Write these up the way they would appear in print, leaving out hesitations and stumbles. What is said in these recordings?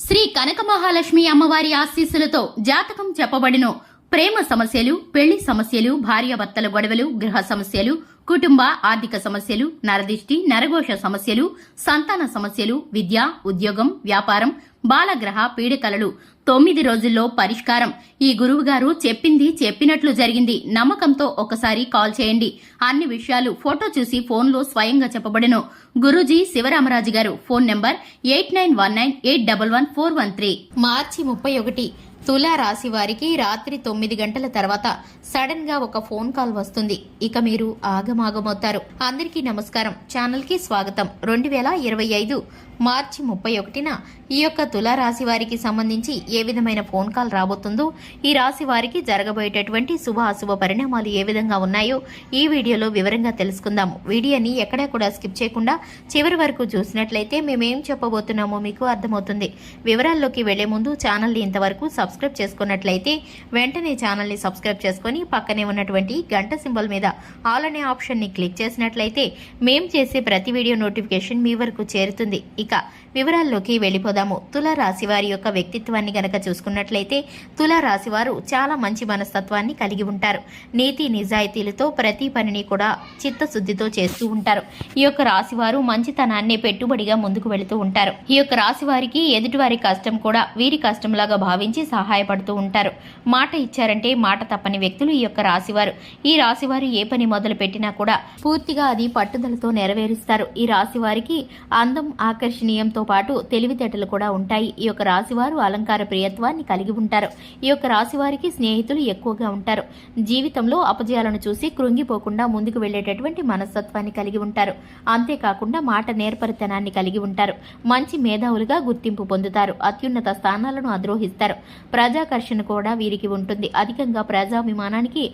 శ్రీ కనక మహాలక్ష్మి అమ్మవారి ఆశీస్సులతో జాతకం చెప్పబడిన ప్రేమ సమస్యలు, పెళ్లి సమస్యలు, భార్యాభర్తల గొడవలు, గృహ సమస్యలు, కుటుంబ ఆర్థిక సమస్యలు, నరదిష్టి, నరఘోష సమస్యలు, సంతాన సమస్యలు, విద్య, ఉద్యోగం, వ్యాపారం, బాలగ్రహ పీడికలలు 9 రోజుల్లో పరిష్కారం. ఈ గురువుగారు చెప్పింది చెప్పినట్లు జరిగింది. నమ్మకంతో ఒకసారి కాల్ చేయండి. అన్ని విషయాలు ఫోటో చూసి ఫోన్లో స్వయంగా చెప్పబడెను. గురూజీ శివరామరాజు గారు. Phone number 8919811413. మార్చి 31 తులా రాశి వారికి రాత్రి 9 గంటల తర్వాత సడన్ గా ఒక ఫోన్ కాల్ వస్తుంది. ఇక మీరు ఆగమాగమవుతారు. అందరికీ నమస్కారం. ఛానల్ కి స్వాగతం. 2025 మార్చి 31న ఈ యొక్క తులా రాశి వారికి సంబంధించి ఏ విధమైన ఫోన్ కాల్ రాబోతుందో, ఈ రాశి వారికి జరగబోయేటటువంటి శుభ అశుభ పరిణామాలు ఏ విధంగా ఉన్నాయో ఈ వీడియోలో వివరంగా తెలుసుకుందాము. వీడియోని ఎక్కడా కూడా స్కిప్ చేయకుండా చివరి వరకు చూసినట్లయితే మేమేం చెప్పబోతున్నామో మీకు అర్థమవుతుంది. వివరాల్లోకి వెళ్లే ముందు ఛానల్ని ఇంతవరకు సబ్స్క్రైబ్ చేసుకున్నట్లయితే వెంటనే ఛానల్ని సబ్స్క్రైబ్ చేసుకుని పక్కనే ఉన్నటువంటి గంట సింబల్ మీద ఆల్ అనే ఆప్షన్ని క్లిక్ చేసినట్లయితే మేం చేసే ప్రతి వీడియో నోటిఫికేషన్ మీ వరకు చేరుతుంది. ఇక వివరాల్లోకి వెళ్ళిపోదాము. తులా రాశి వారి యొక్క వ్యక్తిత్వాన్ని గనక చూసుకున్నట్లయితే తులా రాశి వారు చాలా మంచి మనస్తత్వాన్ని కలిగి ఉంటారు. నీతి నిజాయితీలతో ప్రతి పనిని కూడా చిత్తశుద్ధితో చేస్తూ ఉంటారు. ఈ యొక్క రాశి వారు మంచితనాన్ని పెట్టుబడిగా ముందుకు వెళుతూ ఉంటారు. ఈ యొక్క రాశి వారికి ఎదుటివారి కష్టం కూడా వీరి కష్టంలాగా భావించి సహాయపడుతూ ఉంటారు. మాట ఇచ్చారంటే మాట తప్పని వ్యక్తులు ఈ యొక్క రాశివారు. ఈ రాశివారు ఏ పని మొదలు పెట్టినా కూడా పూర్తిగా అది పట్టుదలతో నెరవేరుస్తారు. ఈ రాశి వారికి అందం, ఆకర్షణీయంతో పాటు తెలివితేటలు కూడా ఉంటాయి. ఈ యొక్క రాశివారు అలంకార ప్రియత్వాన్ని కలిగి ఉంటారు. ఈ యొక్క రాశి వారికి స్నేహితులు ఎక్కువగా ఉంటారు. జీవితంలో అపజయాలను చూసి కృంగిపోకుండా ముందుకు వెళ్లేటటువంటి మనస్తత్వాన్ని కలిగి ఉంటారు. అంతేకాకుండా మాట నేర్పరితనాన్ని కలిగి ఉంటారు. మంచి మేధావులుగా గుర్తింపు పొందుతారు. అత్యున్నత స్థానాలను అధిరోహిస్తారు. ప్రజాకర్షణ కూడా వీరికి ఉంటుంది. అధికంగా ప్రజాభిమానానికి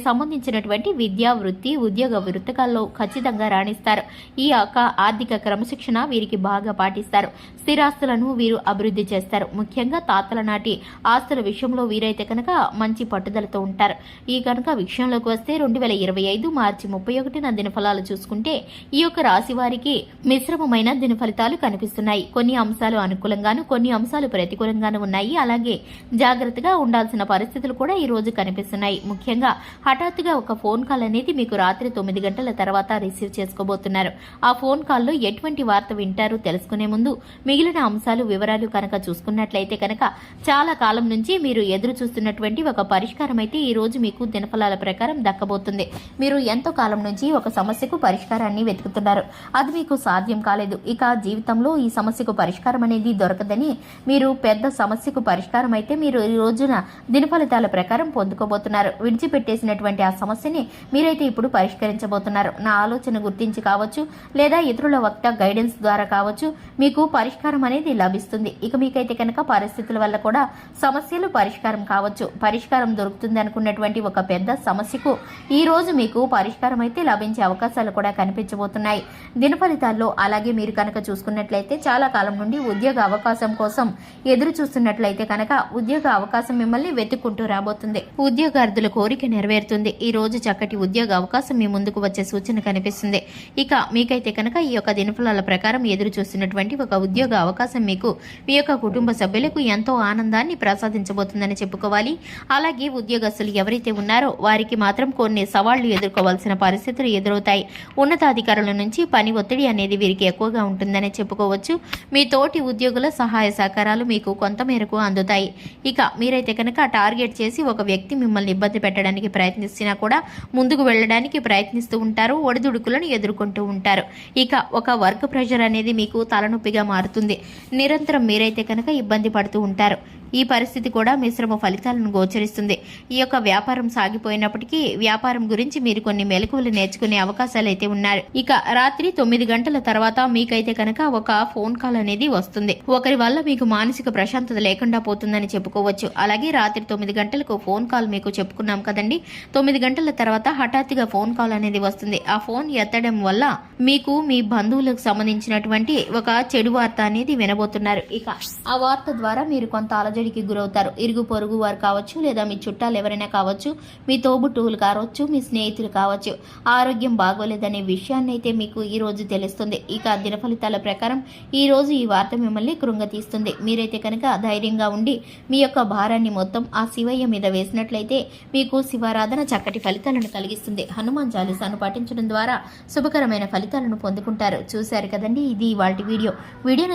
సంబంధించినటువంటి విద్యా, వృత్తి, ఉద్యోగ వృత్తకాల్లో ఖచ్చితంగా రాణిస్తారు. ఈ యొక్క ఆర్థిక క్రమశిక్షణ వీరికి బాగా పాటిస్తారు. స్థిరాస్తులను వీరు అభివృద్ధి చేస్తారు. ముఖ్యంగా తాతల నాటి ఆస్తుల విషయంలో వీరైతే కనుక మంచి పట్టుదలతో ఉంటారు. ఈ కనుక విషయంలోకి వస్తే 2025 మార్చి 31న దినఫలాలు చూసుకుంటే ఈ యొక్క రాశి వారికి మిశ్రమమైన దిన ఫలితాలు కనిపిస్తున్నాయి. కొన్ని అంశాలు అనుకూలంగాను, కొన్ని అంశాలు ప్రతికూలంగాను ఉన్నాయి. అలాగే జాగ్రత్తగా ఉండాల్సిన పరిస్థితులు కూడా ఈ రోజు కనిపిస్తున్నాయి. ముఖ్యంగా హఠాత్తుగా ఒక ఫోన్ కాల్ అనేది మీకు రాత్రి 9 గంటల తర్వాత రిసీవ్ చేసుకోబోతున్నారు. ఆ ఫోన్ కాల్లో ఎటువంటి వార్త వింటారు తెలుసుకునే ముందు మిగిలిన అంశాలు, వివరాలు కనుక చూసుకున్నట్లయితే కనుక చాలా కాలం నుంచి మీరు ఎదురు చూస్తున్నటువంటి ఒక పరిష్కారం అయితే ఈ రోజు మీకు దినఫలాల ప్రకారం దక్కబోతుంది. మీరు ఎంతో కాలం నుంచి ఒక సమస్యకు పరిష్కారాన్ని వెతుకుతున్నారు. అది మీకు సాధ్యం కాలేదు. ఇక జీవితంలో ఈ సమస్యకు పరిష్కారం అనేది దొరకదని మీరు పెద్ద సమస్యకు పరిష్కారం అయితే మీరు ఈ రోజున దినఫలితాల ప్రకారం పొందుకోబోతున్నారు. విడిచిపెట్టేసినటువంటి ఆ సమస్యని మీరైతే ఇప్పుడు పరిష్కరించబోతున్నారు. నా ఆలోచన గుర్తించి కావచ్చు, లేదా ఇతరుల వక్త గైడెన్స్ ద్వారా కావచ్చు, మీకు పరిష్కారం అనేది లభిస్తుంది. ఇక మీకైతే కనుక పరిస్థితుల వల్ల కూడా సమస్యలు పరిష్కారం కావచ్చు. పరిష్కారం దొరుకుతుంది అనుకున్నటువంటి ఒక పెద్ద సమస్యకు ఈ రోజు మీకు పరిష్కారం అయితే లభించే అవకాశాలు కూడా కనిపించబోతున్నాయి దిన ఫలితాల్లో. అలాగే మీరు కనుక చూసుకున్నట్లయితే చాలా కాలం నుండి ఉద్యోగ అవకాశం కోసం ఎదురు చూస్తున్నట్లయితే కనుక ఉద్యోగ అవకాశం మిమ్మల్ని వెతుక్కుంటూ రాబోతుంది. ఉద్యోగార్థుల కోరిక నెరవేరుతుంది. ఈ రోజు చక్కటి ఉద్యోగ అవకాశం మీ ముందుకు వచ్చే సూచన కనిపిస్తుంది. ఇక మీకైతే కనుక ఈ యొక్క దినఫలాల ప్రకారం ఎదురు చూస్తున్నటువంటి ఒక ఉద్యోగ అవకాశం మీకు మీ యొక్క కుటుంబ సభ్యులకు ఎంతో ఆనందాన్ని ప్రసాదించబోతుందని చెప్పుకోవాలి. అలాగే ఉద్యోగస్తులు ఎవరైతే ఉన్నారో వారికి మాత్రం కొన్ని సవాళ్లు ఎదుర్కోవాల్సిన పరిస్థితులు ఎదురవుతాయి. ఉన్నతాధికారుల నుంచి పని ఒత్తిడి అనేది వీరికి ఎక్కువగా ఉంటుందని చెప్పుకోవచ్చు. మీ తోటి ఉద్యోగుల సహాయ సహకారాలు మీకు కొంత మేరకు అందుతాయి. ఇక మీరైతే కనుక టార్గెట్ చేసి ఒక వ్యక్తి మిమ్మల్ని ఇబ్బంది పెట్టడానికి ప్రయత్నిస్తున్నా కూడా ముందుకు వెళ్ళడానికి ప్రయత్నిస్తూ ఉంటారు. ఒడిదుడుకులను ఎదుర్కొంటూ ఉంటారు. ఇక ఒక వర్క్ ప్రెషర్ అనేది మీకు తలనొప్పిగా మారుతుంది. నిరంతరం మీరైతే కనుక ఇబ్బంది పడుతూ ఉంటారు. ఈ పరిస్థితి కూడా మిశ్రమ ఫలితాలను గోచరిస్తుంది. ఈ యొక్క వ్యాపారం సాగిపోయినప్పటికీ వ్యాపారం గురించి మీరు కొన్ని మెలకువలు నేర్చుకునే అవకాశాలు అయితే ఉన్నారు. ఇక రాత్రి 9 గంటల తర్వాత మీకైతే కనుక ఒక ఫోన్ కాల్ అనేది వస్తుంది. ఒకరి వల్ల మీకు మానసిక ప్రశాంతత లేకుండా పోతుందని చెప్పుకోవచ్చు. అలాగే రాత్రి 9 గంటలకు ఫోన్ కాల్ మీకు చెప్పుకున్నాం కదండి. 9 గంటల తర్వాత హఠాత్తుగా ఫోన్ కాల్ అనేది వస్తుంది. ఆ ఫోన్ ఎత్తడం వల్ల మీకు మీ బంధువులకు సంబంధించినటువంటి ఒక చెడు వార్త అనేది వినబోతున్నారు. ఇక ఆ వార్త ద్వారా మీరు కొంత ఆలోచన ఒత్తిడికి గురవుతారు. ఇరుగు పొరుగు వారు కావచ్చు, లేదా మీ చుట్టాలు ఎవరైనా కావచ్చు, మీ తోబుట్టువులు కావచ్చు, మీ స్నేహితులు కావచ్చు, ఆరోగ్యం బాగోలేదనే విషయాన్ని అయితే మీకు ఈ రోజు తెలుస్తుంది. ఇక దిన ఫలితాల ప్రకారం ఈ రోజు ఈ వార్త మిమ్మల్ని కృంగతీస్తుంది. మీరైతే కనుక ధైర్యంగా ఉండి మీ యొక్క భారాన్ని మొత్తం ఆ శివయ్య మీద వేసినట్లయితే మీకు శివారాధన చక్కటి ఫలితాలను కలిగిస్తుంది. హనుమాన్ చాలీసాను పాటించడం ద్వారా శుభకరమైన ఫలితాలను పొందుకుంటారు. చూశారు కదండి, ఇది ఇవాల్టి వీడియో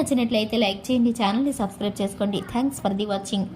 నచ్చినట్లయితే లైక్ చేయండి, ఛానల్ని సబ్స్క్రైబ్ చేసుకోండి. Thanks for the watching.